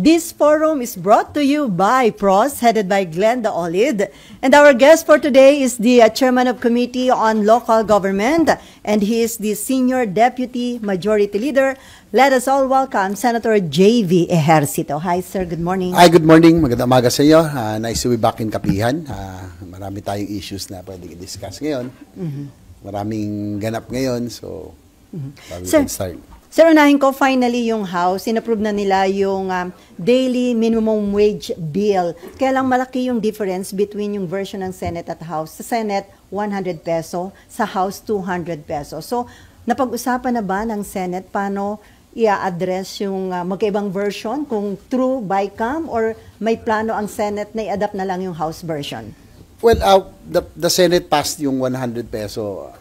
This forum is brought to you by PROS, headed by Glenda Olid. And our guest for today is the Chairman of Committee on Local Government, and he is the Senior Deputy Majority Leader. Let us all welcome Senator J.V. Ejercito. Hi, sir. Good morning. Hi, good morning. Magandang umaga sa iyo. Nice to be back in Kapihan. Marami tayong issues na pwede i-discuss ngayon. Maraming ganap ngayon, so we can start. Sir, unahin ko, finally yung House, inapprove na nila yung daily minimum wage bill. Kaya lang malaki yung difference between yung version ng Senate at House. Sa Senate, 100 peso. Sa House, 200 peso. So, napag-usapan na ba ng Senate paano i-address yung magkaibang version? Kung through BICAM or may plano ang Senate na i-adapt na lang yung House version? Well, the Senate passed yung 100 peso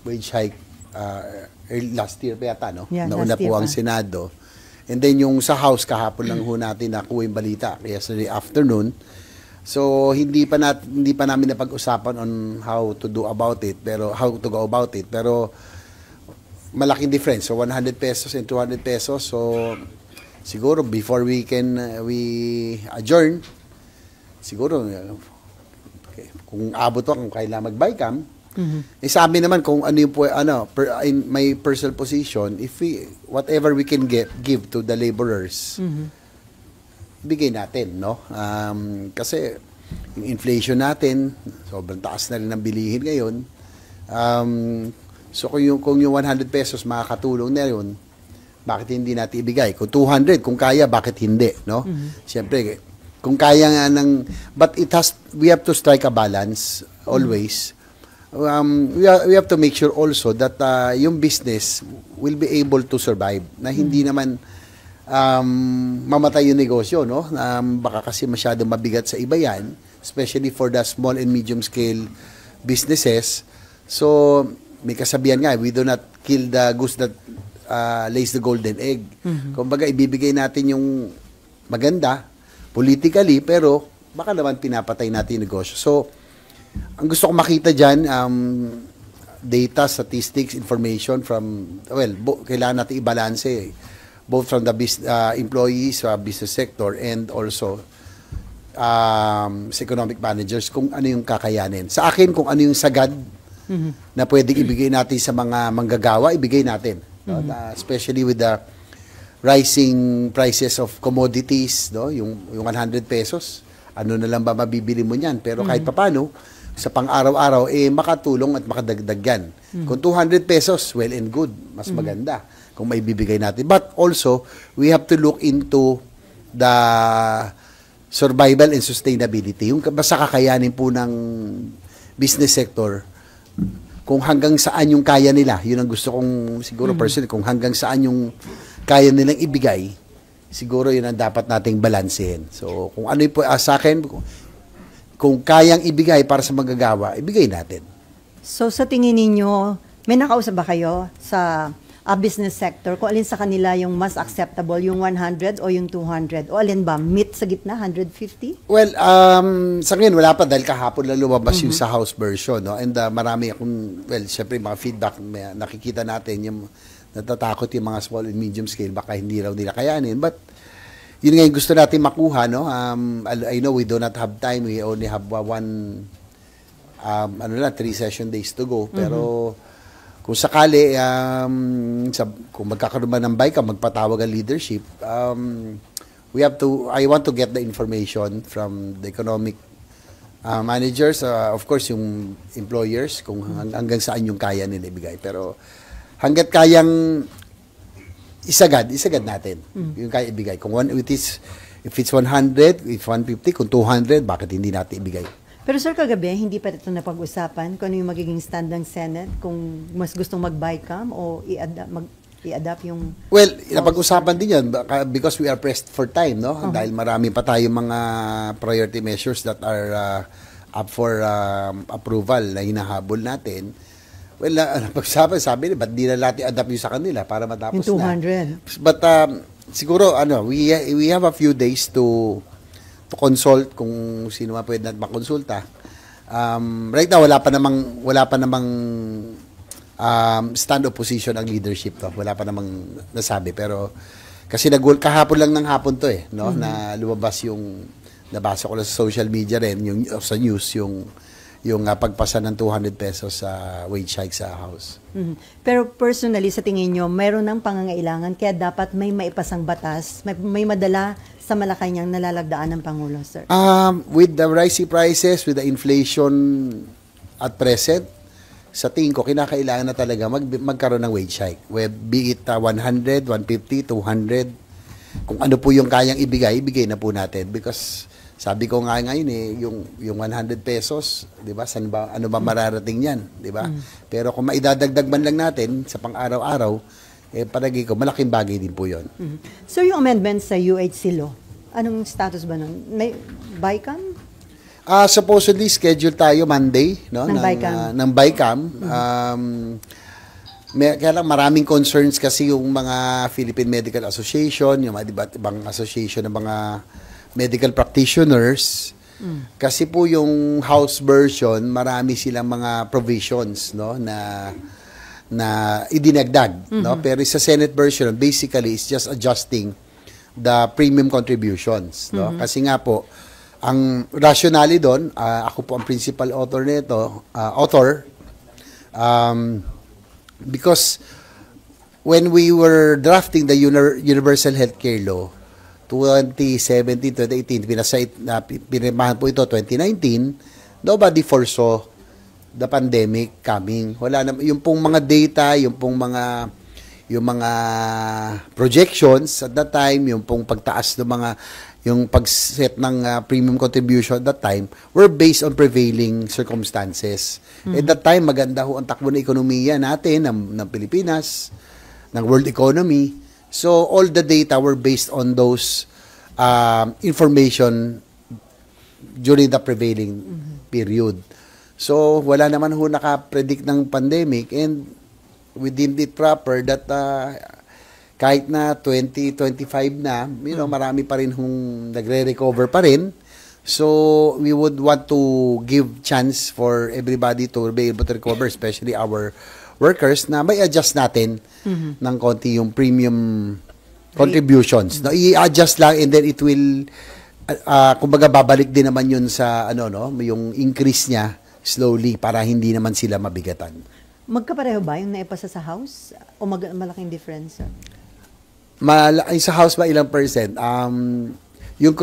wage hike last year pa yata, no? Yeah, nauna po ang Senado. And then yung sa House, kahapon lang ho natin nakuha yung balita yesterday afternoon. So hindi pa namin napag-usapan on how to go about it, pero malaking difference. So 100 pesos and 200 pesos. So siguro before we adjourn, siguro kung abot to, kung kailangan mag-BICAM, sa amin naman kung ano yung in my personal position, if whatever we can give to the laborers, bigay natin, no? Kasi yung inflation natin, sobrang taas na rin ang bilihin ngayon. So kung yung 100 pesos makakatulong na yun, bakit hindi natin ibigay? Kung 200, kung kaya, bakit hindi, no? Siyempre, kung kaya nga but we have to strike a balance always. We have to make sure also that yung business will be able to survive, na hindi naman mamatay yung negosyo, no? Baka kasi masyadong mabigat sa iba yan, especially for the small and medium scale businesses. So may kasabihan nga, we do not kill the goose that lays the golden egg. Kumbaga ibibigay natin yung maganda politically, pero baka naman pinapatay natin yung negosyo. So ang gusto ko makita dyan, data, statistics, information from, kailangan natin i-balance both from the employees, business sector, and also sa economic managers, kung ano yung kakayanin. Sa akin, kung ano yung sagad na pwedeng ibigay natin sa mga manggagawa, ibigay natin. Especially with the rising prices of commodities, no? Yung 100 pesos, ano na lang ba mabibili mo niyan? Pero kahit papano, sa pang-araw-araw, makatulong at makadagdag yan. Kung 200 pesos, well and good. Mas maganda kung may bibigay natin. But also, we have to look into the survival and sustainability. Yung basta kakayanin po ng business sector, kung hanggang saan yung kaya nila. Yun ang gusto kong, siguro personally, kung hanggang saan yung kaya nilang ibigay, siguro yun ang dapat nating balansehin. So, kung ano yung sa akin, kung kayang ibigay para sa magagawa, ibigay natin. So, sa tingin ninyo, may nakausap ba kayo sa business sector kung alin sa kanila yung mas acceptable, yung 100 o yung 200? O alin ba? Meet sa gitna, 150? Well, sa ngayon, wala pa dahil kahapon lang lumabas yung sa House version. No? And marami akong, syempre mga feedback, nakikita natin yung natatakot yung mga small and medium scale, baka hindi raw nila kayanin. But, yun nga yung gusto natin makuha, no? I know we do not have time. We only have 3 session days to go. Pero kung sakali, kung magkakaroon ba ng BICAM, magpatawag ang leadership, I want to get the information from the economic managers, of course, yung employers, kung hanggang saan yung kaya nila ibigay. Pero hanggat kayang isagad natin. Yung kaya ibigay. If it's 100, if 150, kung 200, bakit hindi natin ibigay? Pero sir, kagabi, hindi pa ito napag-usapan kung ano yung magiging stand ng Senate, kung mas gustong mag-BICAM o i-adapt yung... Well, napag-usapan din yan because we are pressed for time, no? Dahil marami pa tayong mga priority measures that are up for approval na hinahabol natin. Well, napag-usapan, sabi nila, ba't di na natin adapt yung sa kanila para matapos yung 200. na. But siguro, we have a few days to consult kung sino man pwede natin makonsulta. Right now, wala pa namang stand opposition ang leadership to. Wala pa namang nasabi. Pero kasi kahapon lang ng hapon to no, na lumabas yung, nabasa ko lang sa social media rin, yung sa news, yung pagpasa ng 200 pesos sa wage hike sa House. Pero personally, sa tingin nyo, mayroon ng pangangailangan kaya dapat may maipasang batas, may madala sa Malacanang nalalagdaan ng Pangulo, sir? With the rising prices, with the inflation at present, sa tingin ko, kinakailangan na talaga magkaroon ng wage hike. Be it 100, 150, 200. Kung ano po yung kayang ibigay na po natin. Because sabi ko nga ngayon yung 100 pesos, 'di ba? Ano ba mararating niyan, 'di ba? Pero kung maidadagdag man lang natin sa pang-araw-araw, palagi ko malaking bagay din po 'yon. So yung amendment sa UHC law, anong status ba nun? May BICAM? Supposedly schedule tayo Monday, no, ng BICAM. Kaya lang maraming concerns kasi yung mga Philippine Medical Association, yung mga ibang association ng mga medical practitioners. Kasi po yung House version, marami silang mga provisions, no, na idinagdag, no? Pero sa Senate version, basically it's just adjusting the premium contributions, no? Kasi nga po ang rationale doon, ako po ang principal author nito, because when we were drafting the Universal Healthcare Law 2017-2018, pinirmahan po ito 2019, nobody foresaw the pandemic coming. Wala na yung pong mga data, yung mga projections at that time, yung pong pagtaas ng yung pag-set ng premium contribution at that time were based on prevailing circumstances. At that time, maganda ho ang takbo ng ekonomiya natin, ng Pilipinas, ng world economy. So, all the data were based on those information during the prevailing period. So, wala naman ho nakapredict ng pandemic, and we deemed it proper that kahit na 2025 na, marami pa rin hong nagre-recover pa rin. So, we would want to give chance for everybody to be able to recover, especially our workers, na may adjust natin ng konti yung premium contributions. No, i-adjust lang, and then it will, kumbaga babalik din naman yun sa, yung increase niya slowly para hindi naman sila mabigatan. Magkapareho ba yung naipasa sa House? O malaking difference? Sa House ba ilang percent? Yung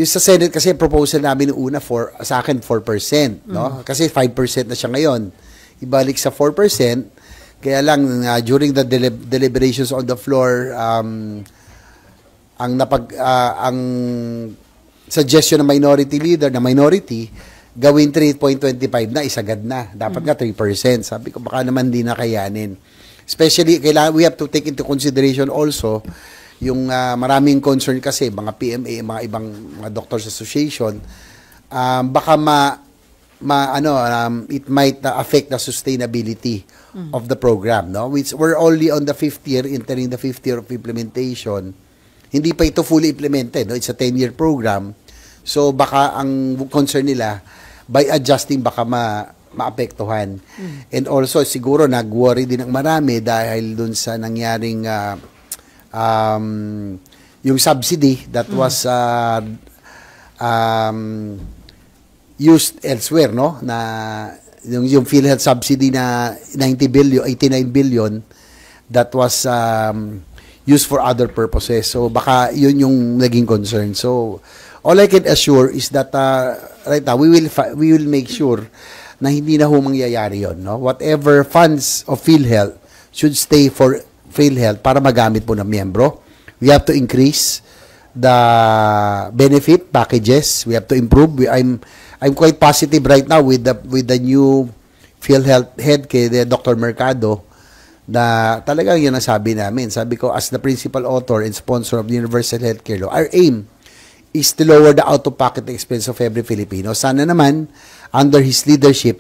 sa Senate kasi proposal namin noong una sa akin 4%, no? Kasi 5% na siya ngayon. Ibalik sa 4%, kaya lang during the deliberations on the floor, ang suggestion ng minority leader na minority gawin 3.25 na, isagad na. Dapat nga 3%. Sabi ko baka naman di na kayanin. Especially, we have to take into consideration also yung maraming concern kasi, mga PMA, mga ibang mga doctors association, baka it might affect the sustainability of the program, no? We're only on the 5th year, entering the 5th year of implementation. Hindi pa ito fully implemented, no? It's a 10-year program. So, baka ang concern nila, by adjusting, baka maapektuhan. And also, siguro, nag-worry din ang marami dahil dun sa nangyaring yung subsidy that was used elsewhere, no? Na yung PhilHealth subsidy na 89 billion that was used for other purposes. So, baka yun yung naging concern. So, all I can assure is that right now, we will make sure na hindi na ho mangyayari yun, no? Whatever funds of PhilHealth should stay for PhilHealth para magamit po ng miyembro. We have to increase the benefit packages. We have to improve. I'm quite positive right now with the new PhilHealth head kay Dr. Mercado na talagang yun ang sabi namin. Sabi ko, as the principal author and sponsor of the Universal Healthcare Law, our aim is to lower the out-of-pocket expense of every Filipino. Sana naman, under his leadership,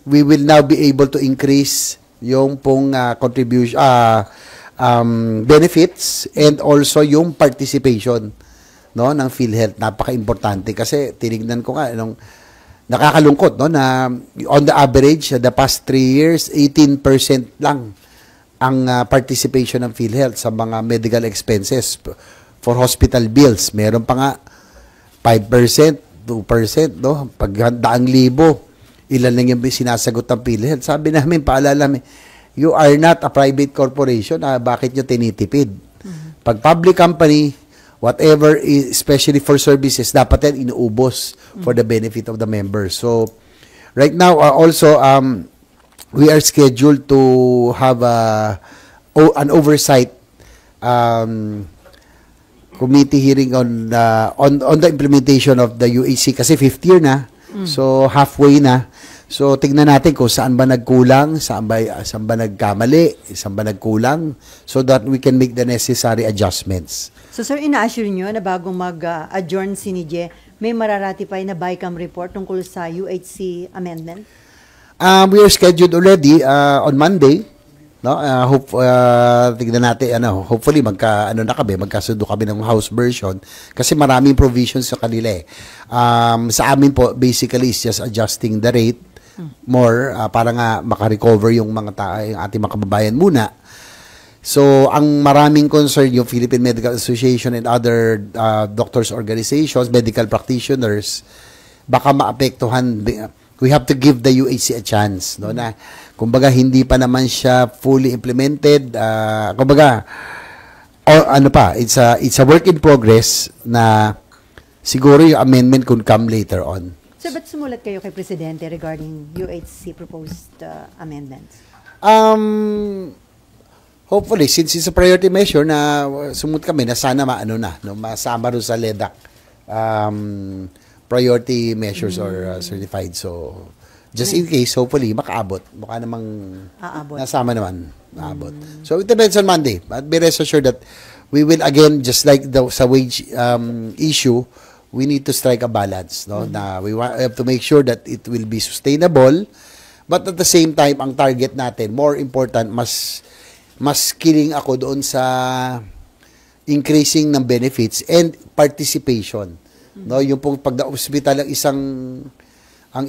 we will now be able to increase yung pong contribution, benefits, and also yung participation, no, ng PhilHealth. Napaka-importante kasi tinignan ko nga nakakalungkot, no, na on the average the past 3 years 18% lang ang participation ng PhilHealth sa mga medical expenses for hospital bills. Meron pa nga 5%, 2%, no? Pag 100,000, ilan lang yung sinasagot ng PhilHealth. Sabi namin, paalala namin, you are not a private corporation. Bakit nyo tinitipid? Pag public company, whatever, especially for services, dapat yan inuubos for the benefit of the members. So, right now, also, we are scheduled to have an oversight committee hearing on the implementation of the UAC kasi 5th year na. So halfway na. So tingnan natin kung saan ba nagkulang, saan ba nagkamali, saan ba nagkulang so that we can make the necessary adjustments. So sir, ina-assure nyo na bago mag-adjourn si NIJE, may mararatify na BICAM report tungkol sa UHC amendment? We are scheduled already on Monday, no? Tignan natin hopefully magkasundo kami ng House version kasi maraming provisions sa kanila eh. Sa amin po basically is just adjusting the rate more para nga maka-recover yung yung ating mga kababayan muna. So, ang maraming concern yung Philippine Medical Association and other doctors organizations, medical practitioners, baka maapektuhan. We have to give the UHC a chance, no, na kumbaga hindi pa naman siya fully implemented, kumbaga it's a work in progress na siguro yung amendment could come later on. So ba't sumulat kayo kay Presidente regarding UHC proposed amendments? Hopefully since it's a priority measure na sumut kami na sana masama rin sa LEDAC priority measures or certified. So, just in case, hopefully, makaabot. Baka namang nasama naman. Maabot. So, it depends on Monday. But be rest assured that we will, again, just like sa wage issue, we need to strike a balance. No? Na we have to make sure that it will be sustainable. But at the same time, ang target natin, more important, mas killing ako doon sa increasing ng benefits and participation. No, yung pong pagda-ospital ang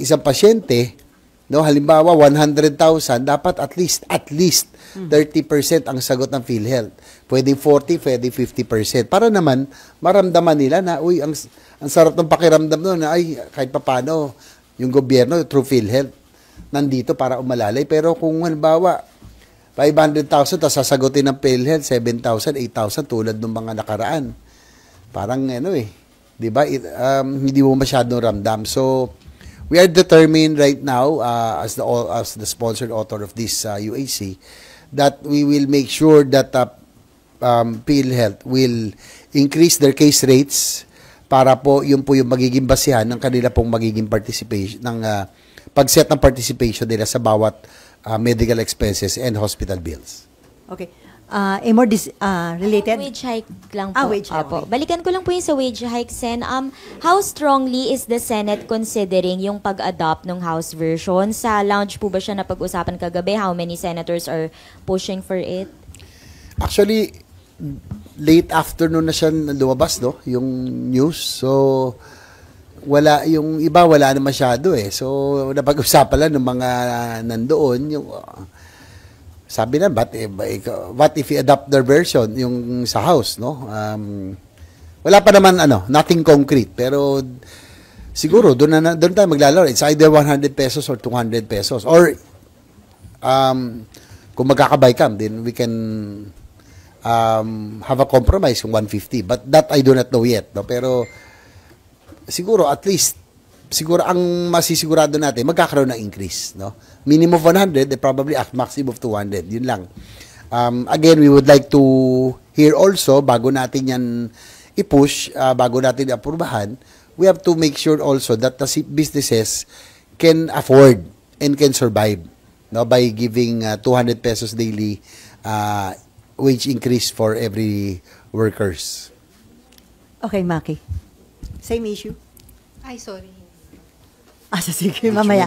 isang pasyente, no, halimbawa 100,000, dapat at least 30% ang sagot ng PhilHealth. Pwedeng 40, pwedeng 50%. Para naman maramdaman nila na ang sarap ng pakiramdam no na ay kahit papaano yung gobyerno through PhilHealth nandito para umalalay. Pero kung halimbawa 500,000 tapos sasagutin ng PhilHealth 7,000, 8,000 tulad ng mga nakaraan. Parang diba? Hindi mo masyadong ramdam. So, we are determined right now as the sponsored author of this UAC that we will make sure that PhilHealth will increase their case rates para po yung magiging basihan ng kanila pong magiging participation ng pag-set ng participation nila sa bawat medical expenses and hospital bills. Okay. More related? Wage hike lang po. Wage hike. Opo. Balikan ko lang po yung sa wage hike, Sen. How strongly is the Senate considering yung pag-adopt ng House version? Sa lounge po ba siya na pag-usapan kagabi? How many senators are pushing for it? Actually, late afternoon na siya lumabas, no? Yung news. So, yung iba wala na masyado eh. So, napag-usapan lang ng mga nandoon, yung sabi na, what if you adopt their version, yung sa House, no? Wala pa naman, nothing concrete. Pero, siguro, doon tayo maglalaro. It's either 100 pesos or 200 pesos. Or, kung magkakabay-cam, then we can have a compromise yung 150. But that I do not know yet. No? Pero, siguro, at least, siguro ang masisigurado natin, magkakaroon ng increase, no? Minimum of 100, probably at maximum of 200. Yun lang. Again, we would like to hear also, bago natin yan i-push, bago natin i-aprubahan, we have to make sure also that the businesses can afford and can survive, no, by giving 200 pesos daily wage increase for every workers. Okay, Maki. Same issue? Ay, sorry. Sige, mamaya.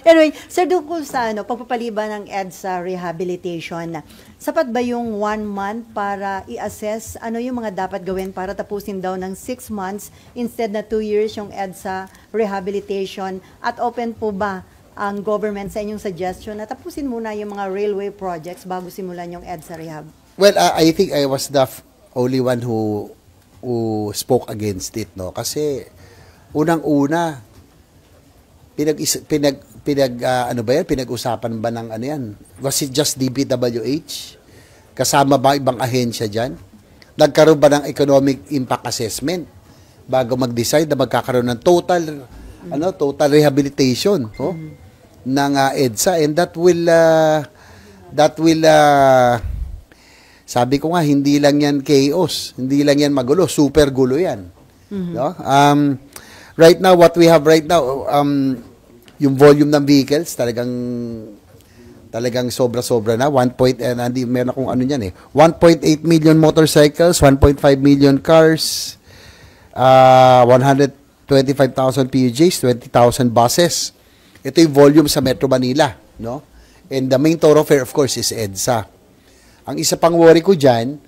Anyway, sir, doon ko sa pagpapaliban ng EDSA rehabilitation, sapat ba yung 1 month para i-assess yung mga dapat gawin para tapusin daw ng 6 months instead na 2 years yung EDSA rehabilitation? At open po ba ang government sa inyong suggestion na tapusin muna yung mga railway projects bago simulan yung EDSA rehab? Well, I think I was the only one who spoke against it, no? Kasi unang-una pinag-usapan ba ng ano yan? Was it just DPWH? Kasama ba ibang ahensya diyan? Nagkaroon ba ng economic impact assessment bago mag-decide na magkakaroon ng total rehabilitation, no? Ng EDSA, and that will sabi ko nga, hindi lang yan chaos, hindi lang yan magulo, super gulo yan. No? Right now, what we have right now, yung volume ng vehicles, talagang sobra-sobra na. Meron akong ano yan 1.8 million motorcycles, 1.5 million cars, 125,000 PUJs, 20,000 buses. Ito yung volume sa Metro Manila, no? And the main thoroughfare, of course, is EDSA. Ang isa pang worry ko dyan,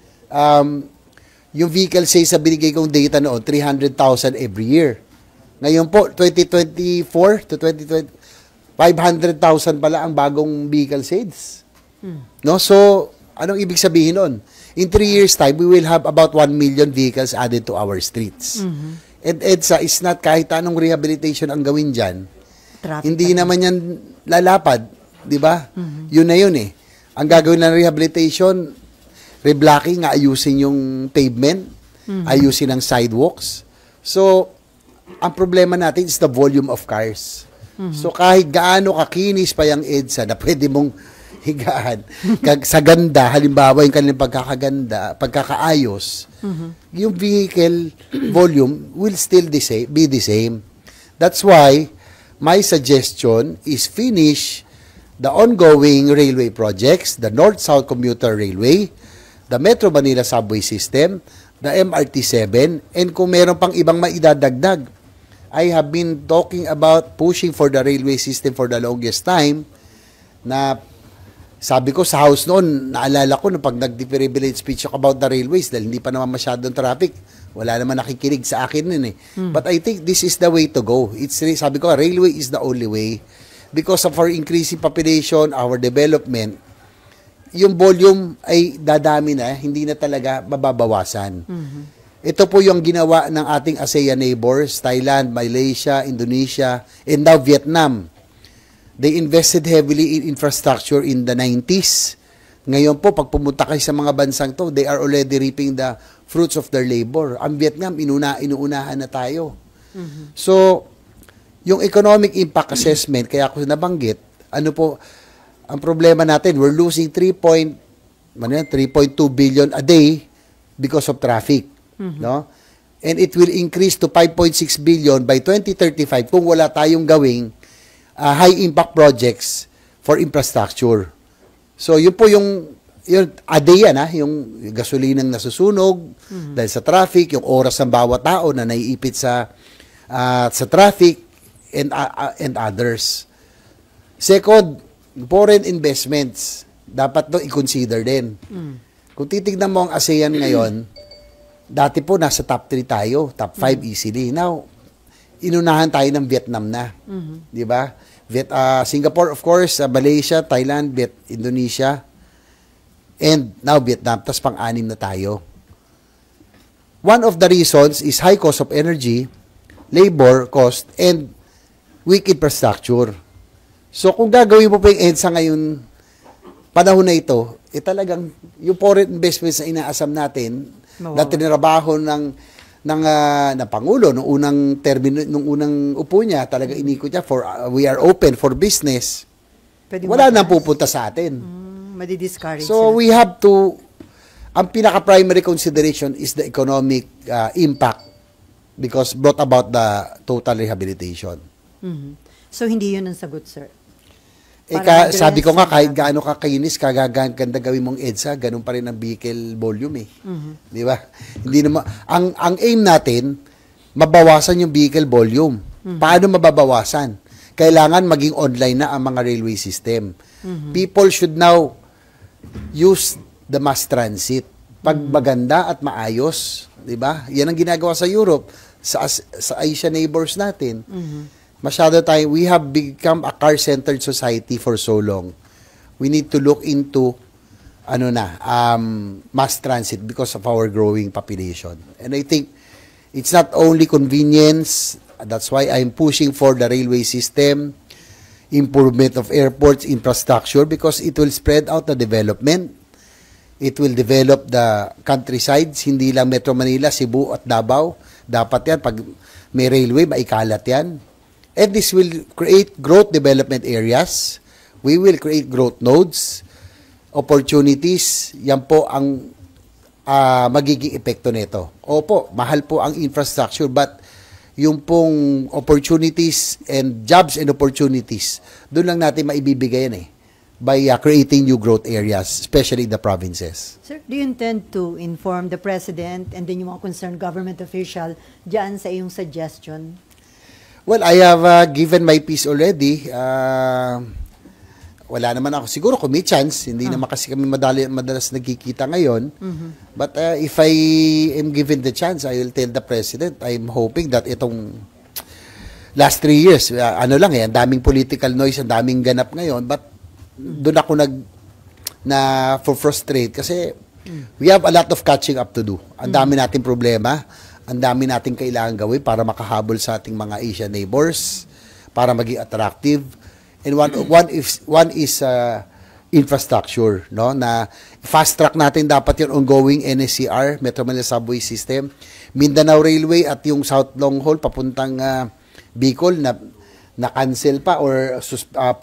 yung vehicle sales sa binigay kong data noon, 300,000 every year. Ngayon po, 2024 to 2020, 500,000 pala ang bagong vehicle sales. No? So, anong ibig sabihin nun? In 3 years' time, we will have about 1 million vehicles added to our streets. And EDSA is not kahit anong rehabilitation ang gawin dyan. Hindi naman yan lalapad, di ba? Yun na yun eh. Ang gagawin ng rehabilitation, reblocking, ayusin yung pavement, ayusin ang sidewalks. So, ang problema natin is the volume of cars. So, kahit gaano kakinis pa yung EDSA na pwede mong higaan, sa ganda, halimbawa yung kanilang pagkakaayos, yung vehicle volume will still be the same. That's why, my suggestion is finish the ongoing railway projects, the North-South Commuter Railway, the Metro Manila Subway System, the MRT-7, and kung meron pang ibang maidadagdag. I have been talking about pushing for the railway system for the longest time, na sabi ko sa House noon, naalala ko pag nag-privilege speech ako about the railways dahil hindi pa naman masyadong traffic, wala naman nakikinig sa akin nun eh. But I think this is the way to go. Sabi ko, railway is the only way. Because of our increasing population, our development, yung volume ay dadami na, hindi na talaga mababawasan. Ito po yung ginawa ng ating ASEAN neighbors, Thailand, Malaysia, Indonesia, and now Vietnam. They invested heavily in infrastructure in the 90s. Ngayon po, pag pumunta kayo sa mga bansang to, they are already reaping the fruits of their labor. Ang Vietnam, inuunahan na tayo. So, yung economic impact assessment, kaya ako nabanggit, ano po, ang problema natin, we're losing 3.2 billion a day because of traffic. No? And it will increase to 5.6 billion by 2035 kung wala tayong gawing high-impact projects for infrastructure. So, yun po yung a day yan, yung gasolinang nasusunog dahil sa traffic, yung oras ng bawat tao na naiipit sa traffic, and others. Second, foreign investments, dapat to i-consider din. Kung titignan mo ang ASEAN ngayon, dati po nasa top 3 tayo, top 5 easily. Now, inunahan tayo ng Vietnam na. Di ba? Singapore, of course, Malaysia, Thailand, Indonesia, and now Vietnam. Tapos pang-anim na tayo. One of the reasons is high cost of energy, labor cost, and weak infrastructure. So, kung gagawin mo pa yung EDSA ngayon, panahon na ito, talagang yung foreign investments na inaasam natin, na tinrabaho ng Pangulo nung unang upo niya, talaga inikot niya we are open for business. Wala nang pupunta sa atin. Madi-discourage so sila. We have to, ang pinaka-primary consideration is the economic impact because brought about the total rehabilitation. So hindi yun ang sagot, sir? Sabi ko nga, kahit gaano kakainis, kagaganda gawin mong EDSA, ganun pa rin ang vehicle volume eh. Di ba? Hindi naman, ang aim natin, mabawasan yung vehicle volume. Paano mababawasan? Kailangan maging online na ang mga railway system. People should now use the mass transit. Pag maganda at maayos, di ba? Yan ang ginagawa sa Europe, sa Asian neighbors natin. masyado tayo, we have become a car-centered society for so long. We need to look into mass transit because of our growing population. And I think it's not only convenience, that's why I'm pushing for the railway system, improvement of airports, infrastructure, because it will spread out the development. It will develop the countrysides, hindi lang Metro Manila, Cebu at Davao. Dapat yan, pag may railway, maikalat yan. And this will create growth development areas. We will create growth nodes, opportunities. Yan po ang magiging epekto nito. Opo, mahal po ang infrastructure, but yung pong opportunities and jobs and opportunities, doon lang natin maibibigay yan by creating new growth areas, especially in the provinces. Sir, do you intend to inform the President and then yung mga concerned government official dyan sa iyong suggestion? Well, I have given my piece already. Wala naman ako. Siguro kung may chance, hindi naman kasi kami madalas nagkikita ngayon. But if I am given the chance, I will tell the President, I'm hoping that itong last 3 years, ang daming political noise, ang daming ganap ngayon, but doon ako frustrate kasi we have a lot of catching up to do. Ang dami nating problema, ang dami nating kailangan gawin para makahabol sa ating mga Asian neighbors, para maging attractive. And one is infrastructure, no? Na fast track natin dapat yung ongoing NSCR, Metro Manila Subway System, Mindanao Railway at yung South Long Haul papuntang Bicol na cancel pa or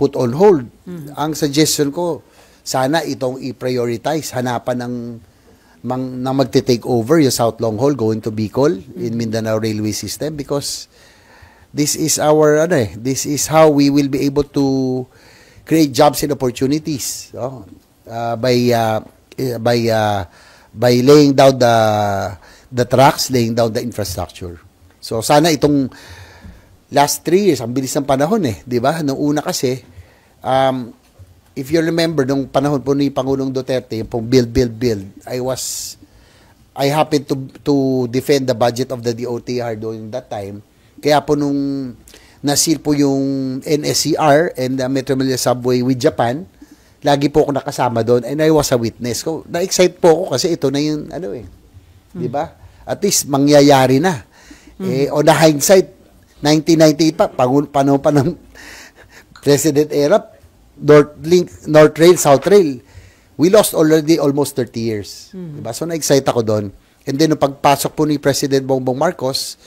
put on hold. Ang suggestion ko, sana itong i-prioritize, hanapan ng magte-take over yung South Long Haul going to Bicol in Mindanao Railway System, because this is this is how we will be able to create jobs and opportunities, by laying down the tracks, laying down the infrastructure. So sana itong last 3 years, ang bilis ng panahon di ba? Nung una kasi, if you remember, nung panahon po ni Pangulong Duterte, yung pong build, I happened to defend the budget of the DOTR during that time. Kaya po nung nasil po yung NSCR and the Metro Manila Subway with Japan, lagi po ako nakasama doon and I was a witness. So, na-excite po ako kasi ito na yung di ba? At least mangyayari na. On the hindsight, 1998 pa, panahon pa ng President era, North Rail, South Rail, we lost already almost 30 years. Diba? So, na-excite ako doon. And then, nung pagpasok po ni President Bongbong Marcos,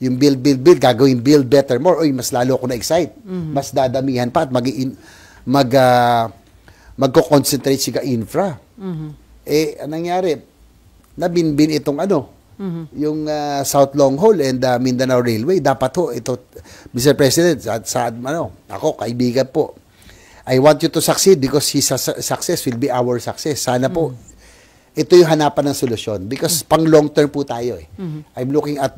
yung build, gagawin build better more, mas lalo ako na-excite. Mas dadamihan pa at magko-concentrate siya infra. Anong nangyari? Nabinbin itong yung South Long Haul and Mindanao Railway. Dapat ito, Mr. President, ako, kaibigan po. I want you to succeed because his success will be our success. Sana po, ito yung hanapan ng solusyon because pang long term po tayo I'm looking at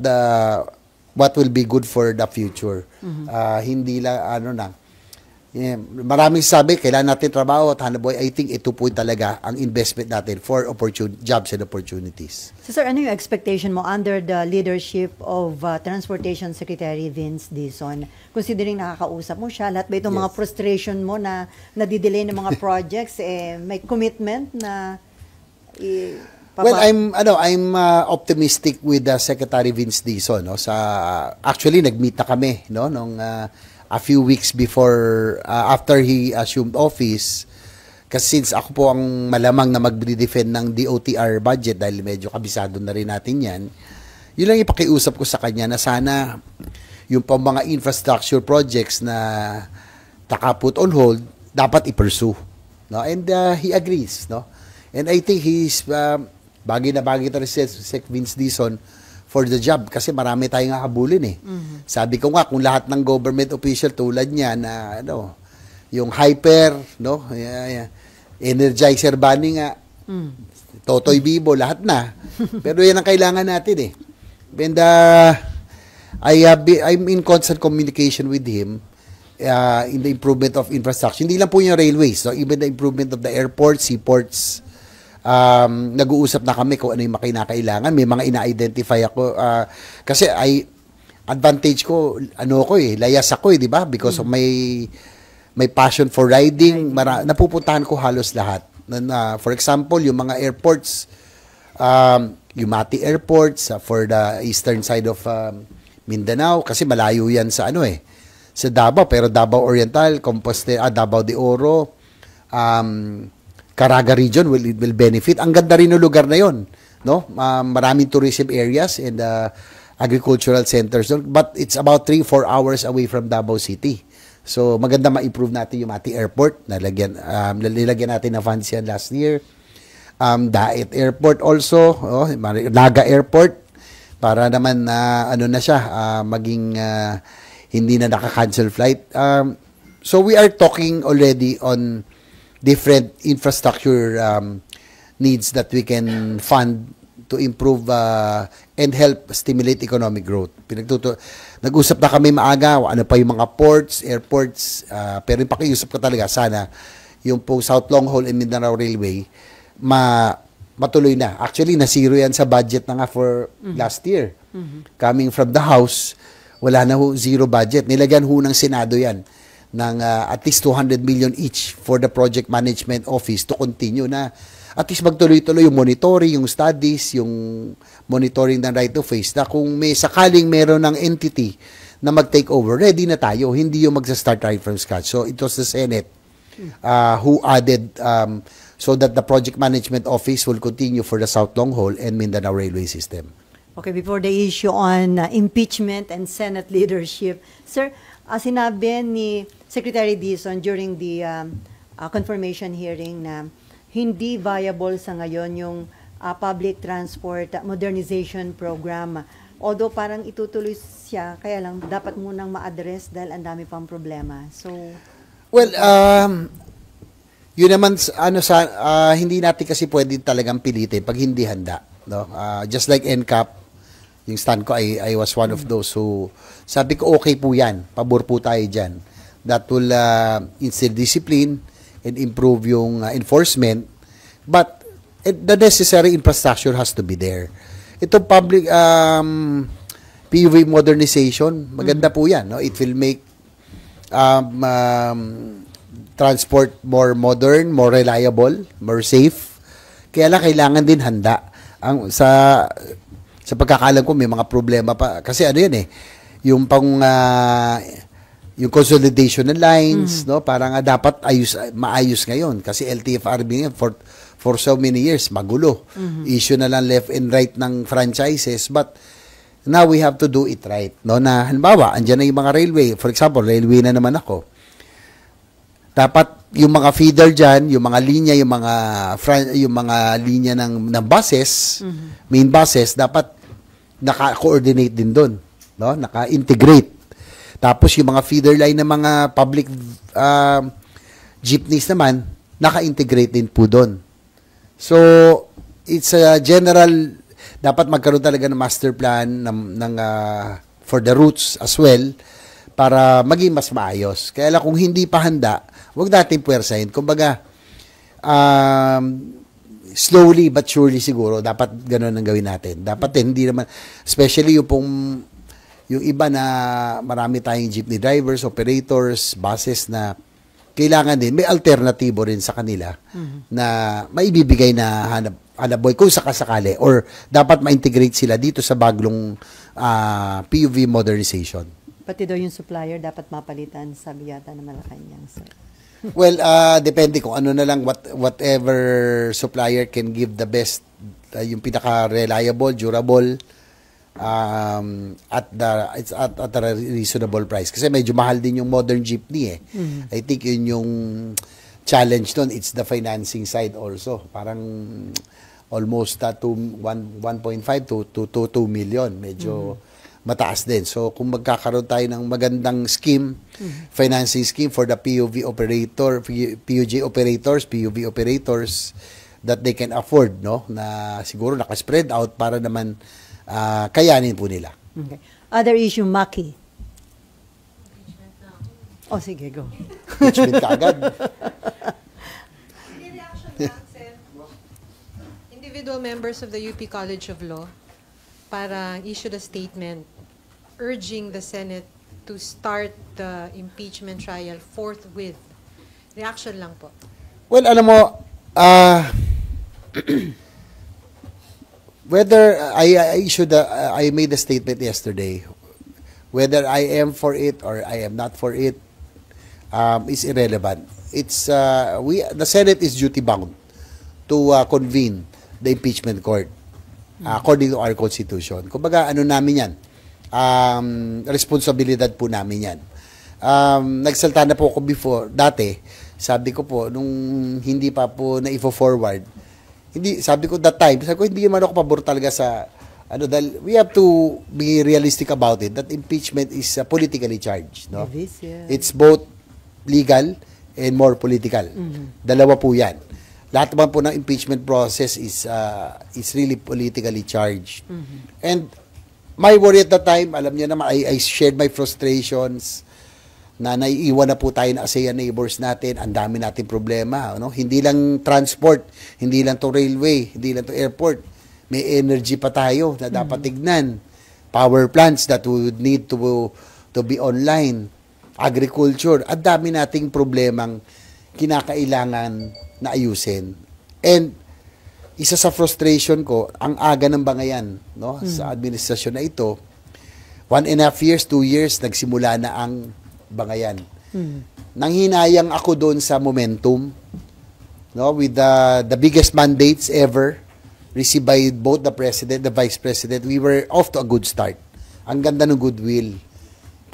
what will be good for the future. Hindi lang, maraming sabi, kailangan natin trabaho at hanap buhay. I think ito po talaga ang investment natin for jobs and opportunities. So sir, ano yung expectation mo under the leadership of Transportation Secretary Vince Dizon? Considering nakakausap mo siya, lahat ba itong mga frustration mo na nadidelay ng mga projects, may commitment na well, I'm optimistic with Secretary Vince Dizon. Actually, nag-meet na kami nung a few weeks before, after he assumed office, kasi since ako po ang malamang na mag-defend ng DOTR budget dahil medyo kabisado na rin natin yan, yun lang ipakiusap ko sa kanya na sana yung pang mga infrastructure projects na put on hold, dapat i-pursue. And he agrees. And I think he's bagay na bagay ito si Vince Dizon for the job kasi marami tayong hahabulin Sabi ko nga, kung lahat ng government official tulad niya na yung hyper, Energizer Bunny nga, Totoy Bibo, lahat na. Pero yan ang kailangan natin And I'm in constant communication with him in the improvement of infrastructure. Hindi lang po yung railways, even the improvement of the airports, seaports. Nag-uusap na kami kung ano yung kinakailangan. May mga ina-identify ako kasi advantage ko, layas ako di ba? Because of my passion for riding, napupuntahan ko halos lahat. For example, yung mga airports, Umati airports for the eastern side of Mindanao, kasi malayo yan sa sa Davao, pero Davao Oriental, Compostela, Davao de Oro, Caraga region will benefit. Ang ganda rin ng lugar na yon, no? Maraming tourism areas and agricultural centers, but it's about 3-4 hours away from Davao City. So maganda ma-improve natin yung Umati Airport. Nilagyan natin ng funds yan last year. Daet Airport also, Naga Airport, para naman na siya, maging hindi na naka-cancel flight. So we are talking already on different infrastructure needs that we can fund to improve and help stimulate economic growth. Nag-usap na kami maaga, ano pa yung mga ports, airports, pero yung pakiusap ko talaga, sana yung po South Long Haul and Mindanao Railway, matuloy na. Actually, na-zero yan sa budget na nga for last year. Coming from the House, wala na zero budget. Nilagyan ng Senado yan ng at least 200 million each for the Project Management Office to continue na at least magtuloy-tuloy yung monitoring, yung studies, yung monitoring ng right of ways, na kung may sakaling meron ng entity na mag-take over, ready na tayo, hindi yung magsa-start right from scratch. So it was the Senate who added so that the Project Management Office will continue for the South Long Haul and Mindanao Railway System. Okay, before the issue on impeachment and Senate leadership, sir, sinabi ni Secretary Dizon during the confirmation hearing na hindi viable sa ngayon yung public transport modernization program. Although parang itutuloy siya, kaya lang dapat munang ma-address dahil ang dami pang problema. So, well, yun naman hindi natin kasi pwede talagang pilitin pag hindi handa, no? Just like NCAP, yung stand ko, I was one of those who sabi ko okay po yan, pabor po tayo dyan. That will instill discipline and improve yung enforcement, but the necessary infrastructure has to be there. Ito public PUV modernization, maganda po yan, no? It will make transport more modern, more reliable, more safe. Kaya lang kailangan din handa. Sa pagkakaalam ko may mga problema pa kasi yung yung consolidation ng lines, no? Parang dapat maayos ngayon kasi LTFRB for so many years magulo. Issue na lang left and right ng franchises, but now we have to do it right, no? Na halimbawa, andyan na yung mga railway. For example, railway na naman ako. Dapat yung mga feeder diyan, yung mga linya, yung mga linya ng buses, main buses, dapat naka-coordinate din doon, no? Naka-integrate. Tapos yung mga feeder line ng mga public jeepneys naman, naka-integrate din po doon. So, it's a general, dapat magkaroon talaga ng master plan for the routes as well para maging mas maayos. Kaya lang kung hindi pa handa, huwag natin puwersahin. Kumbaga, slowly but surely siguro, dapat gano'n ang gawin natin. Dapat hindi naman, especially yung iba na marami tayong jeepney drivers, operators, buses na kailangan din, may alternatibo rin sa kanila na maibibigay na hanaboy kung sakasakali or dapat ma-integrate sila dito sa bagong PUV modernization. pati daw yung supplier dapat mapalitan, sabi yata na Malacanang, sir. Well, depende kung ano na lang, whatever supplier can give the best, yung pinaka-reliable, durable, at a reasonable price. Kasi medyo mahal din yung modern jeepney eh. I think yun yung challenge doon. It's the financing side also. Parang almost 1.5 to 2 million. Medyo mataas din. So kung magkakaroon tayo ng magandang scheme, financing scheme for the PUV operator, PUJ operators, PUV operators that they can afford, no? Na siguro naka-spread out para naman kayanin po nila. Okay. Other issue, Maki. Oh, sige, go. Impeachment ka agad. Individual members of the UP College of Law para issue a statement urging the Senate to start the impeachment trial forthwith. Reaction lang po. Well, alam mo, whether I made a statement yesterday, whether I am for it or I am not for it, is irrelevant. It's the Senate is duty bound to convene the impeachment court according to our constitution. Kumbaga, ano namin yan? Responsibilidad po namin yan. Nagsalta na po ako dati, sabi ko po, nung hindi pa po na-forward, sabi ko that time, sabi ko, hindi naman ako pabor talaga sa, dahil we have to be realistic about it, that impeachment is politically charged. No? It's both legal and more political. Dalawa po yan. Lahat naman po ng impeachment process is really politically charged. And my worry at that time, alam niyo naman, I shared my frustrations na naiiwan na po tayo na ASEAN neighbors natin, ang dami nating problema. No? Hindi lang transport, hindi lang to railway, hindi lang to airport. May energy pa tayo na dapat tignan. Power plants that would need to be online. Agriculture. Ang dami nating problemang kinakailangan na ayusin. And isa sa frustration ko, ang aga ng bangayan, no, sa administrasyon na ito, 1.5 years, 2 years, nagsimula na ang bangayan. Nanghinayang ako doon sa momentum, no, with the biggest mandates ever received by both the President, the Vice President. We were off to a good start. Ang ganda ng goodwill.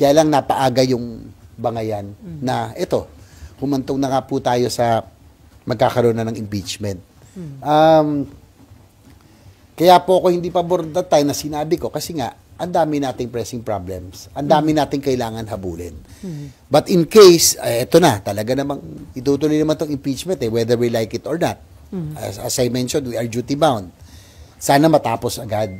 Kaya lang napaaga yung bangayan na ito, humantong na nga po tayo sa magkakaroon na ng impeachment. Kaya po ako hindi pabor that time na sinabi ko kasi nga, ang dami nating pressing problems. Ang dami nating kailangan habulin. But in case, ito na, talaga namang itutuloy naman itong impeachment, whether we like it or not. As I mentioned, we are duty bound. Sana matapos agad.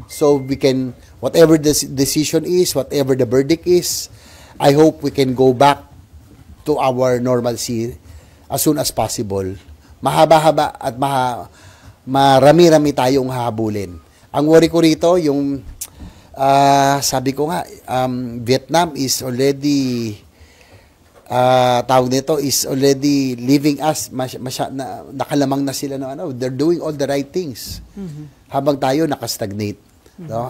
So we can, whatever the decision is, whatever the verdict is, I hope we can go back to our normalcy as soon as possible. Mahaba-haba at marami-rami tayong hahabulin. Ang worry ko rito, yung sabi ko nga, Vietnam is already tawag nito is already leaving us, nakalamang na sila no, they're doing all the right things. Habang tayo nakastagnate. No?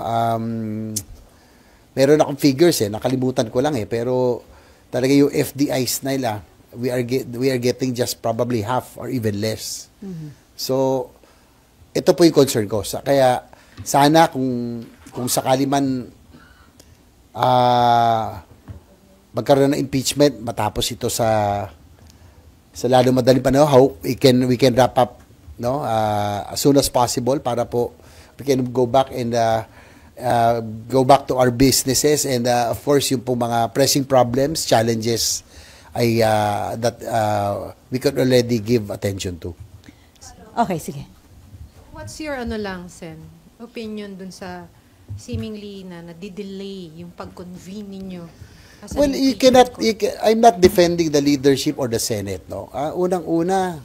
Meron akong figures nakalimutan ko lang pero talaga yung FDIs nila, we are getting just probably half or even less. So ito po yung concern ko. Kaya sana kung sakali man magkaroon ng impeachment matapos ito sa lalo madaling panahon, hope we can wrap up as soon as possible para po we can go back and go back to our businesses and of course yung po mga pressing problems, challenges ay that we could already give attention to. Okay, sige. What's your Sen, opinion dun sa seemingly na nadidelay yung pag-convene ninyo? Well, I'm not defending the leadership or the Senate, no. Unang-una,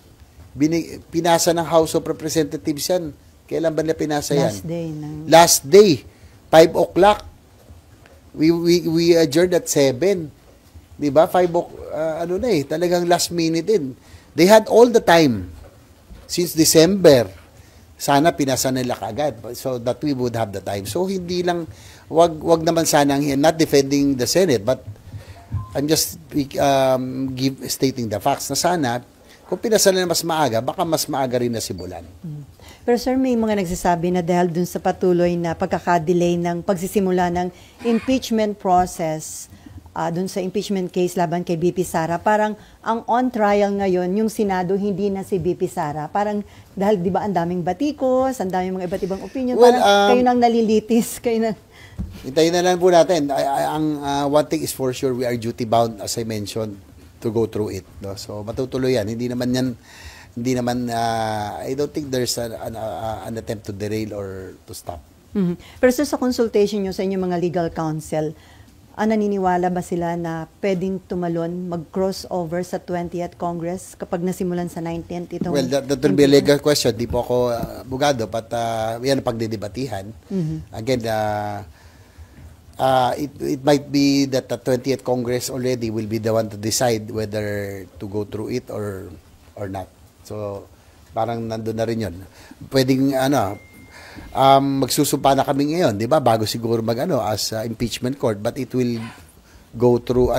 pinasa ng House of Representatives yan. Kailan ba nila pinasa yan? Last day. 5 o'clock. We adjourned at 7. Di ba? 5 o'clock, talagang last minute din. They had all the time since December. Sana pinasa nila kaagad so that we would have the time. So hindi lang wag naman sana not defending the Senate but I'm just stating the facts na sana kung pinasa nila mas maaga baka mas maaga rin na simulan. Pero sir, may mga nagsasabi na dahil dun sa patuloy na pagkakadelay ng pagsisimula ng impeachment process dun sa impeachment case laban kay BP Sara, parang ang on trial ngayon, yung Senado, hindi na si BP Sara. Parang dahil di ba ang daming batikos, ang daming mga iba't ibang opinion, well, parang kayo nang nalilitis, kayo na... Hintayin na lang po natin. One thing is for sure, we are duty bound, as I mentioned, to go through it. No? So matutuloy yan. Hindi naman, I don't think there's an attempt to derail or to stop. Pero sa consultation nyo sa inyong mga legal counsel, naniniwala ba sila na pwedeng tumalon, mag-crossover sa 20th Congress kapag nasimulan sa 19th itong... Well, that will be a legal question. Di po ako abogado, but yan ang pagdidebatihan. Again, it might be that the 20th Congress already will be the one to decide whether to go through it or not. So, parang nandun na rin yun. Pwedeng, magsusumpa na kami ngayon, di ba? Bago siguro as impeachment court, but it will go through,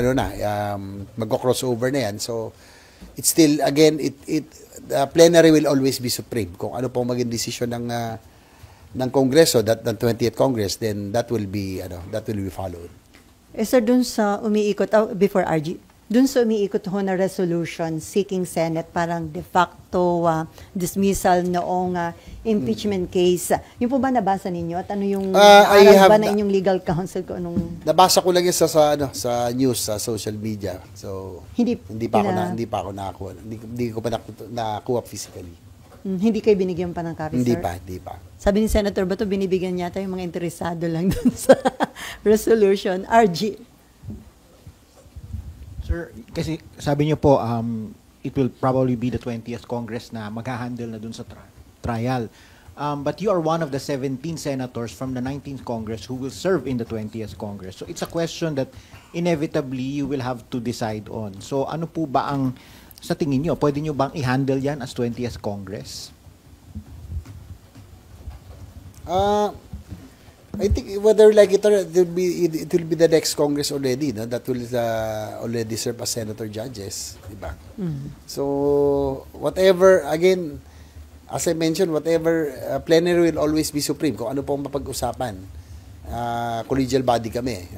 magko-crossover na yan. So, it's still, again, the plenary will always be supreme. Kung ano pong maging desisyon ng Kongreso, ng 20th Congress, then that will be followed. Sir, dun sa umiikot, before RG, dun sa umiikot ho na resolution seeking Senate parang de facto dismissal noong impeachment case, yun po ba nabasa ninyo? At ano yung aral ba na inyong legal counsel ko? Nabasa ko lang yun sa news, sa social media. So, hindi pa ako nakakuha. Hindi ko pa nakuha physically. Hindi kayo binigyan pa ng copy, Hindi sir? Hindi pa. Sabi ni Senator Bato, binibigyan yata yung mga interesado lang dun sa resolution. RG. Sir, kasi sabi niyo po, it will probably be the 20th Congress na magha-handle na dun sa trial. But you are one of the 17 senators from the 19th Congress who will serve in the 20th Congress. So it's a question that inevitably you will have to decide on. So ano po ba ang, sa tingin niyo, pwede niyo bang i-handle yan as 20th Congress? I think whether like it will be the next Congress already, no? That will already serve as senator judges, diba? So whatever, again, as I mentioned, whatever plenary will always be supreme. Kung ano pong mapag-usapan, collegial body kami.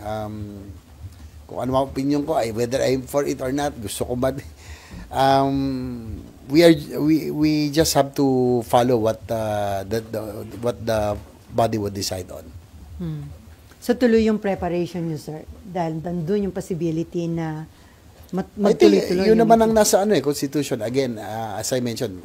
Kung ano ang opinion ko ay whether I'm for it or not, gusto ko ba? We just have to follow what the body would decide on. So tuloy yung preparation niyo, sir, dahil nandun yung possibility na I think magtuloy-tuloy. yun naman ang nasa Constitution. Again, as I mentioned,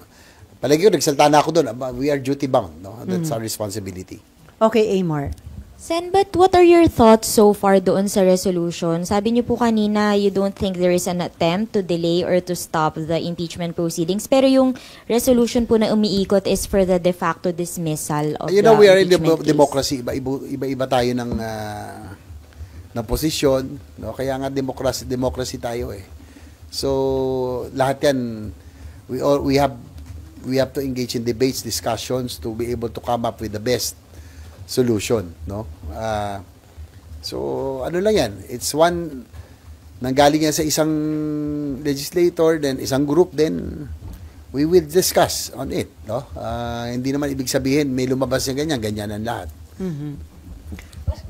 palagi ko nagsalta na ako doon. We are duty bound, no? That's our responsibility. Okay, Amor. Sen, but what are your thoughts so far doon sa resolution? Sabi niyo po kanina, you don't think there is an attempt to delay or to stop the impeachment proceedings. Pero yung resolution po na umiikot is for the de facto dismissal of the we are in impeachment case. democracy. Iba-iba tayo ng posisyon. No? Kaya nga democracy tayo eh. So, lahat yan, we have to engage in debates, discussions to be able to come up with the best solution, no? So ano lang yan, it's one nanggaling yan sa isang legislator, then isang group, then we will discuss on it, no? Hindi naman ibig sabihin may lumabas yung ganyan ang lahat.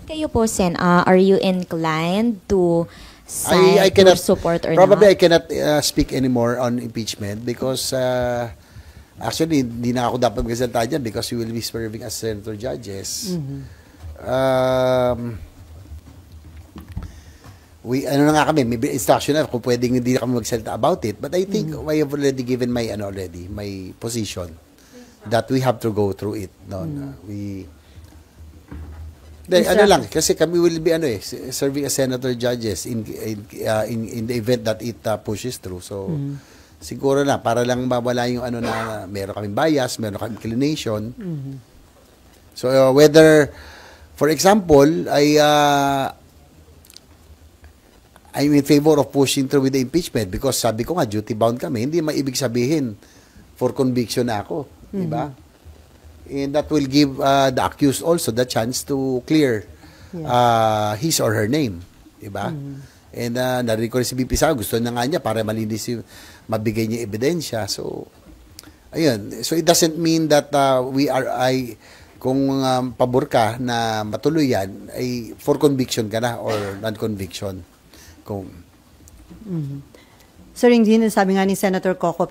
Kayo po, Sen, are you inclined to side I cannot, or support or probably not? I cannot speak anymore on impeachment because actually, hindi na ako dapat magsalita dyan because we will be serving as senator judges. Ano na nga kami, may instruction na kung pwedeng hindi na kami magsalita about it. But I think I have already given my position that we have to go through it. No, kasi kami will be serving as senator judges in the event that it pushes through. So, siguro na, para lang mawala yung na meron kaming bias, meron kaming inclination. So, whether, for example, I'm in favor of pushing through with the impeachment because sabi ko nga, duty-bound kami. Hindi maibig sabihin for conviction na ako. Diba? And that will give the accused also the chance to clear his or her name. Diba? And narinig ko rin si BP Sara, gusto na nga niya para malinis mabigay niya ebidensya. So, ayun. So, it doesn't mean that kung pabor ka na matuloy yan, ay for conviction ka na or non-conviction. Sir, hindi sabi nga ni Senator Coco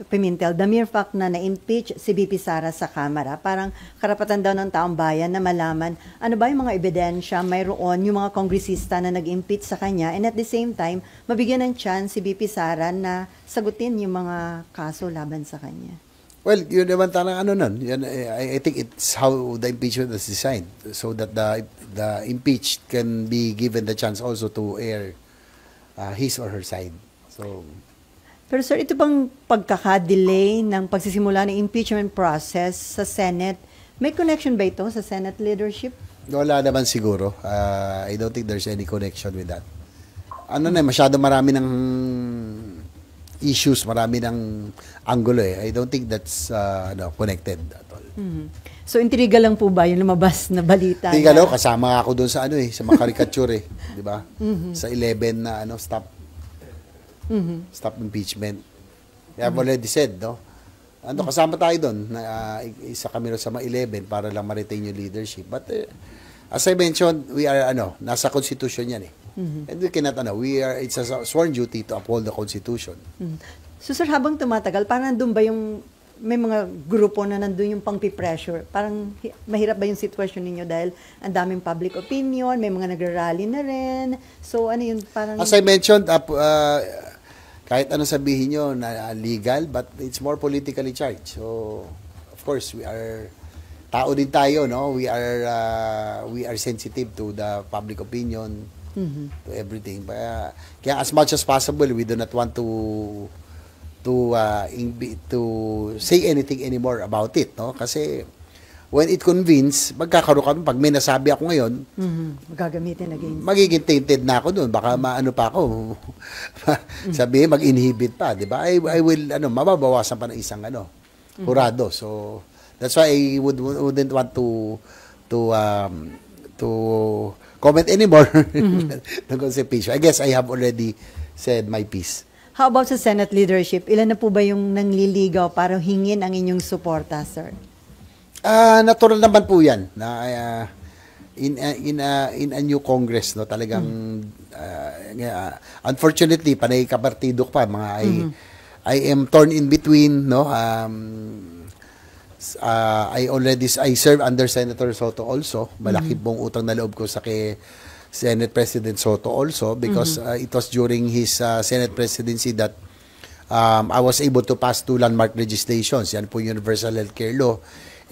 Pimentel, the mere fact na na-impeach si BP Sara sa Kamara, parang karapatan daw ng taong bayan na malaman ano ba yung mga ebidensya mayroon yung mga kongresista na nag-impeach sa kanya, and at the same time, mabigyan ng chance si BP Sara na sagutin yung mga kaso laban sa kanya. Well, yun naman talagang nun. I think it's how the impeachment is designed so that the impeached can be given the chance also to air his or her side. So, pero sir, ito bang pagkaka-delay ng pagsisimula ng impeachment process sa Senate, may connection ba ito sa Senate leadership? Wala naman siguro. I don't think there's any connection with that. Masyado marami ng issues, marami ng angulo eh. I don't think that's connected at all. So, intriga lang po ba yung lumabas na balita? Tingalo, kasama ako doon sa sa mga caricature eh, 'di ba? Sa 11 na stop impeachment. I've already said, no? Kasama tayo doon na isa kami sa mga 11 para lang ma-retain yung leadership. But as I mentioned, we are nasa constitution 'yan eh. And we cannot it's a sworn duty to uphold the constitution. So, sir, habang tumatagal, parang nandun ba yung may mga grupo na nandun yung pang-pressure? Parang mahirap ba yung sitwasyon ninyo dahil ang daming public opinion, may mga nagrarally na rin. So, ano yun, parang... As I mentioned, kahit anong sabihin nyo na legal, but it's more politically charged. So, of course, we are... Tao din tayo, no? We are sensitive to the public opinion, to everything. Kaya as much as possible, we do not want to say anything anymore about it, no? Kasi when it convenes, magkakaroon kami, pag may nasabi ako ngayon, gagamitin again. Magiging tainted na ako doon, baka maano pa ako. Sabihin mag-inhibit pa, 'di ba? I will mababawasan pa ng isang hurado. So that's why I wouldn't want to comment anymore ng constipation. I guess I have already said my piece. How about sa Senate leadership? Ilan na po ba yung nangliligaw para hingin ang inyong suporta, sir? Natural naman po 'yan na in a new Congress, no, talagang unfortunately panay kapartido pa mga I am torn in between, no. I serve under Senator Soto also. Malaki pong utang na loob ko sa kay Senate President Soto also because it was during his Senate presidency that I was able to pass 2 landmark legislations. Yan po Universal Healthcare Law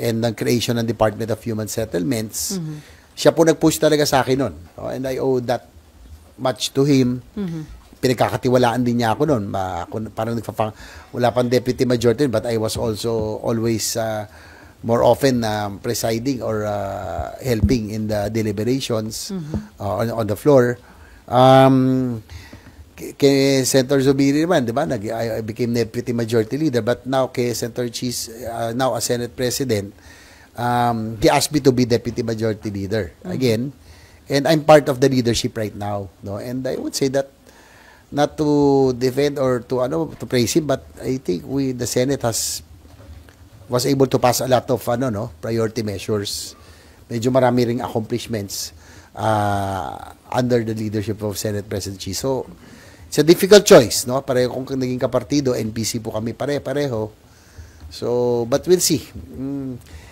and the creation ng Department of Human Settlements. Siya po nag-push talaga sa akin nun. And I owe that much to him. Pinagkakatiwalaan din niya ako nun. Parang wala pang deputy majority, but I was also always more often presiding or helping in the deliberations on the floor. Kay Senator Zubiri naman, di ba? I became deputy majority leader, but now kay Senator Cheese, now a Senate President, he asked me to be deputy majority leader again, and I'm part of the leadership right now, no? And I would say that not to defend or to praise him, but I think the Senate was able to pass a lot of priority measures. Medyo marami ring accomplishments under the leadership of Senate President Chi. So it's a difficult choice, no? Pareho kung naging kapartido, NPC po kami pareho. So but we'll see.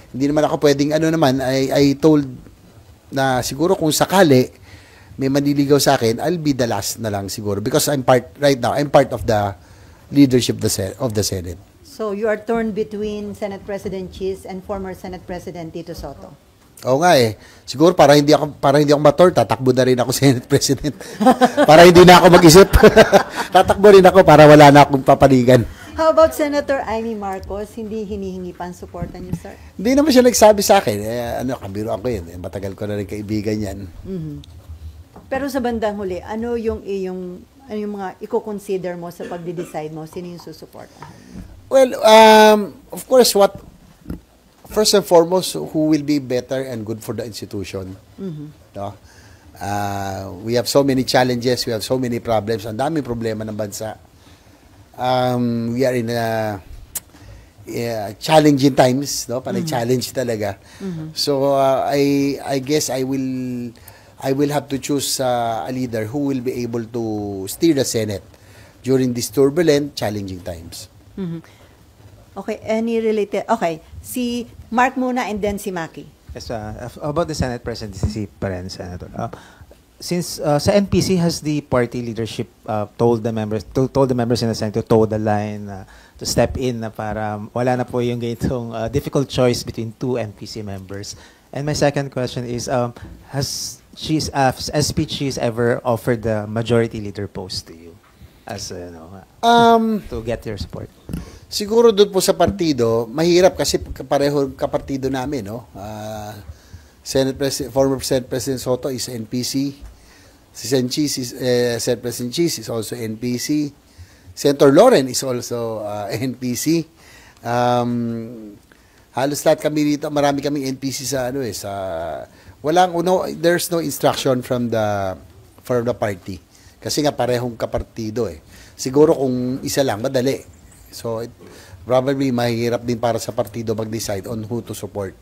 Hindi naman ako pwedeng I told na siguro kung sakali may manliligaw sa akin, I'll be the last na lang siguro because I'm part of the leadership of the Senate. So you are torn between Senate President Cheese and former Senate President Tito Soto. Oo nga eh. Siguro para hindi ako mator, tatakbo na rin ako Senate President. Para hindi na ako mag-isip. Tatakbo rin ako para wala na akong papaligan. How about Senator Amy Marcos? Hindi hinihingi pa ang suporta niyo, sir? Hindi naman siya nagsabi sa akin. Kabiruan ko yun. Matagal ko na rin kaibigan yan. Pero sa bandang huli, ano yung mga i-consider mo sa pagde-decide mo? Sino yung susuportahan? Well, of course, first and foremost, who will be better and good for the institution. No? We have so many challenges, we have so many problems, ang daming problema ng bansa. We are in challenging times, no? Challenge talaga. So I guess I will have to choose a leader who will be able to steer the Senate during these turbulent, challenging times. Okay, okay, si Mark muna and then si Maki. Yes, about the Senate presidency pa rin, Senator. Since sa NPC, has the party leadership told the members in the Senate to toe the line, to step in na para wala na po yung ganitong difficult choice between 2 NPC members? And my second question is, has SP Cheese ever offered the majority leader post to you as to get your support? Siguro doon po sa partido, mahirap kasi pareho kapartido namin, no? Former Senate President Soto is NPC. Si Senate President Cheese is also NPC. Senator Loren is also NPC. Halos lahat kami dito, marami kaming NPC sa there's no instruction from the party. Kasi nga parehong kapartido eh. Siguro kung isa lang madali. So probably mahirap din para sa partido mag-decide on who to support.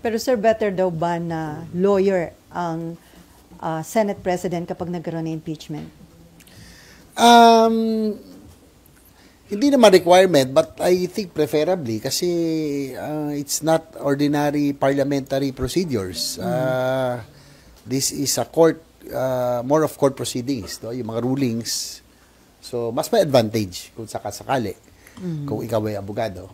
Pero sir, better daw ba na lawyer ang Senate President kapag nagkaroon ng impeachment? Hindi naman requirement, but I think preferably kasi it's not ordinary parliamentary procedures. This is a court, more of court proceedings, no? Yung mga rulings. So, mas may advantage kung sakasakali, kung ikaw ay abogado.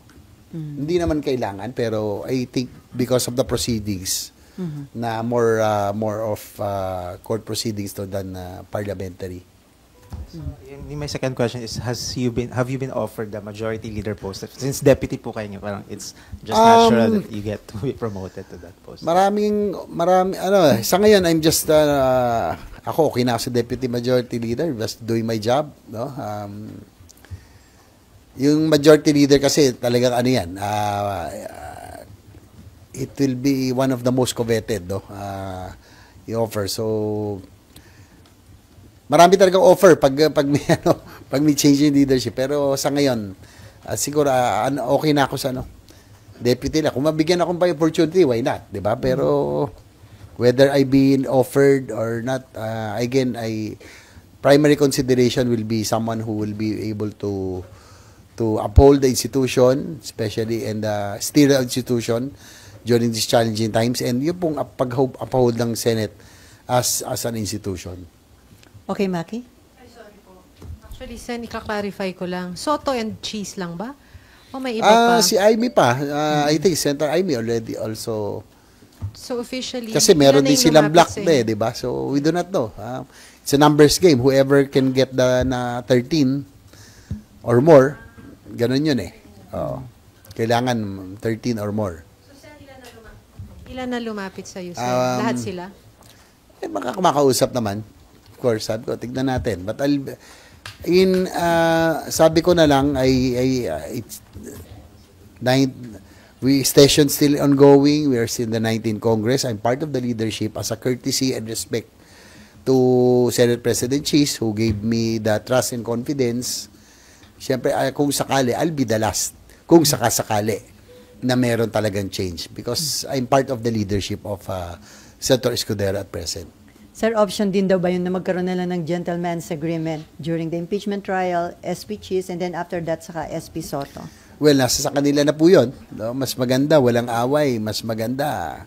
Hindi naman kailangan, pero I think because of the proceedings, na more of court proceedings to than parliamentary. My second question is, have you been offered the majority leader post? Since deputy po kayo niyo, parang it's just natural that you get to be promoted to that post. Sa ngayon I'm just ako okay na ako sa deputy majority leader, just doing my job, no? Yung majority leader kasi talagang it will be one of the most coveted, no? I-offer. So, marami talagang offer pag may change in leadership. Pero sa ngayon, siguro okay na ako sa deputy lang. Kung mabigyan akong by opportunity, why not? 'Di ba? Pero whether I be offered or not, again, primary consideration will be someone who will be able to uphold the institution, especially and steer the institution during these challenging times, and yung pong uphold ng Senate as an institution. Okay, Maki? Actually, Sen, ika-clarify ko lang. Soto and Cheese lang ba? O may iba pa? Si Amy pa. I think Senator Amy already also. So officially, Kasi meron ilan na din yung silang lumapit block sa inyo? di ba? So we do not know. It's a numbers game. Whoever can get the 13 or more, ganun yun eh. Kailangan 13 or more. Ilan na lumapit sa iyo, Sen? Lahat sila? Makakausap naman. Of course, sabi ko, tignan natin. But sabi ko na lang, station still ongoing. We are still in the 19th Congress. I'm part of the leadership as a courtesy and respect to Senate President Cheese, who gave me the trust and confidence. Siyempre, kung sakali, I'll be the last. Kung sakasakali na meron talagang change. Because I'm part of the leadership of Senator Escudero at present. Sir, option din daw ba yun na magkaroon na lang ng gentleman's agreement during the impeachment trial, SP Cheese, and then after that, saka SP Soto? Well, nasa sa kanila na po yun. No? Mas maganda, walang away. Mas maganda,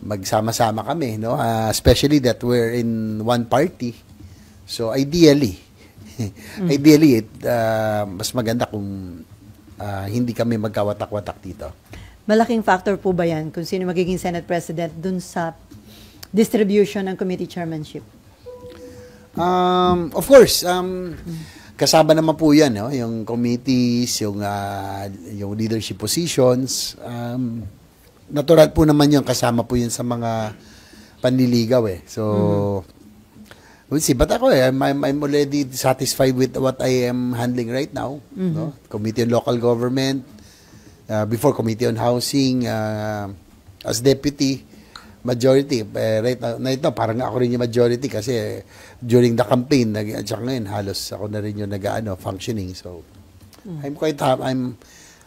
magsama-sama kami. No? Especially that we're in one party. So, ideally, mas maganda kung hindi kami magkawatak-watak dito. Malaking factor po ba yan kung sino magiging Senate President dun sa distribution ng committee chairmanship? Of course, kasama naman po yan, no? Yung committees, yung leadership positions. Natural po naman yung kasama po yun sa mga panliligaw eh. So, we'll see. But ako I'm already satisfied with what I am handling right now. No? Committee on Local Government, before Committee on Housing, as deputy, majority. Right now, parang ako rin yung majority kasi during the campaign, at saka ngayon, halos ako na rin yung functioning. So, I'm quite happy.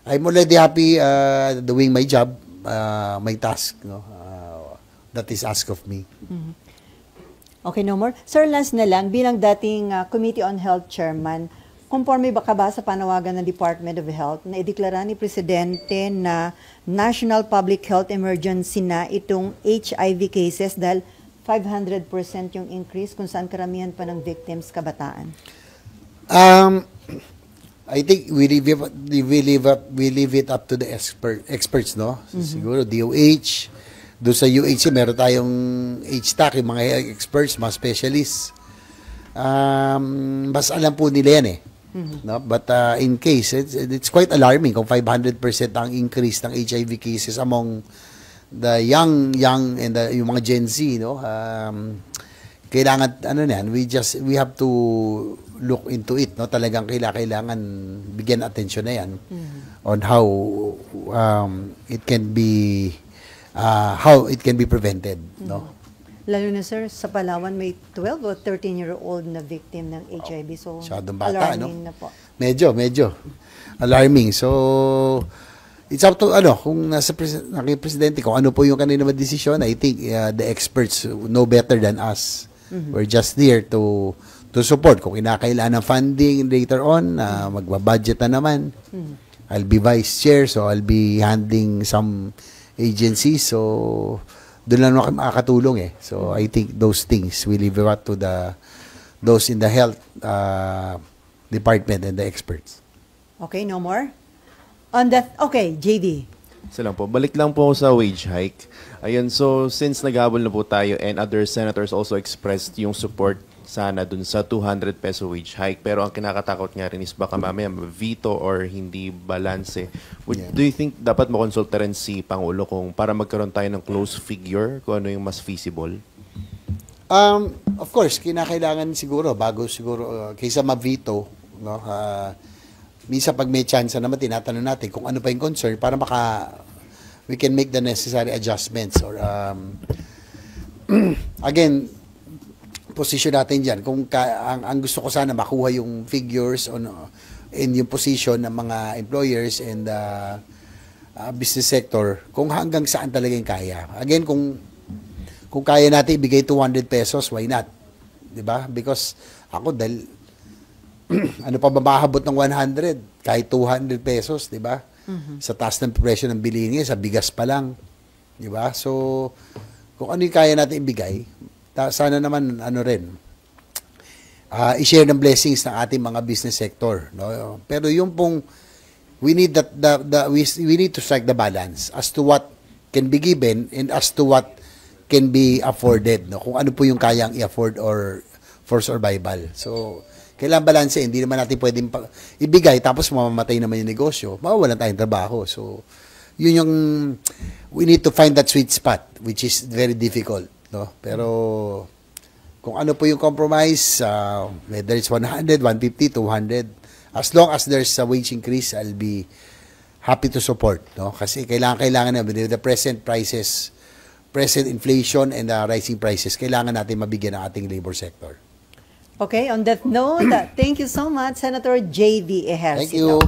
I'm already happy doing my job, my task, no? That is asked of me. Okay, no more. Sir, last na lang, bilang dating Committee on Health Chairman, conforme ba ka ba sa panawagan ng Department of Health na ideklara ni Presidente na National Public Health Emergency na itong HIV cases dahil 500% yung increase kung saan karamihan pa ng victims kabataan? I think we leave it up to the experts, no? Siguro DOH. Doon sa UHC, meron tayong HTAC, yung mga experts, mga specialists. Mas alam po nila yan eh. No? But in case, it's quite alarming kung 500% ang increase ng HIV cases among young and yung mga Gen Z, no, kailangan we have to look into it, no, talagang kailangan bigyan attention na yan on how it can be prevented, no. Lalo na sir, sa Palawan may 12 o 13-year-old na victim ng HIV. So, Masyadong bata, alarming no? na po. Medyo alarming. So, it's up to, kung nasa presidente, kung ano po yung kanina desisyon, I think the experts know better than us. We're just there to support. Kung kinakailangan ng funding later on, magbabudget na naman. I'll be vice chair, so I'll be handling some agencies. So, doon lang ako makakatulong eh. So, I think those things will leave it to those in the health department and the experts. Okay, no more? On that, okay, JD. Isa lang po. Balik lang po sa wage hike. Ayun, so since naghabol na po tayo and other senators also expressed yung support sana dun sa 200 peso wage hike. Pero ang kinakatakot nga rin is baka mamaya veto or hindi balance. Do you think dapat makonsulta rin si Pangulo kung para magkaroon tayo ng close figure kung ano yung mas feasible? Of course, kinakailangan siguro, bago siguro, kaysa ma-veto, no, minsan pag may chance naman, tinatanong natin kung ano pa yung concern para we can make the necessary adjustments or, again, position natin dyan. Kung ang gusto ko sana makuha yung figures in yung position ng mga employers and business sector, kung hanggang saan talaga yung kaya. Again, kung kaya natin ibigay 200 pesos, why not? Diba? Because ako, dahil ano pa ba mahabot ng 100? Kahit 200 pesos, diba? Sa taas ng presyo ng bilihin sa bigas pa lang. Diba? So, kung ano yung kaya natin ibigay, sana naman i-share ng blessings ng ating mga business sector, no? Pero yung pong we need we need to strike the balance as to what can be given and as to what can be afforded, no? Kung ano po yung kayang i-afford or for survival. So kailangan balance, hindi naman natin pwedeng ibigay tapos mamamatay naman yung negosyo, mawawalan tayong trabaho. So yun yung we need to find that sweet spot, which is very difficult, no? Pero kung ano po yung compromise, whether it's 100, 150, 200, as long as there's a wage increase, I'll be happy to support, no? Kasi kailangan na with the present prices, present inflation and rising prices, kailangan natin mabigyan ang ating labor sector. Okay, on that note, thank you so much, Senator J.V. Ejercito. Thank you.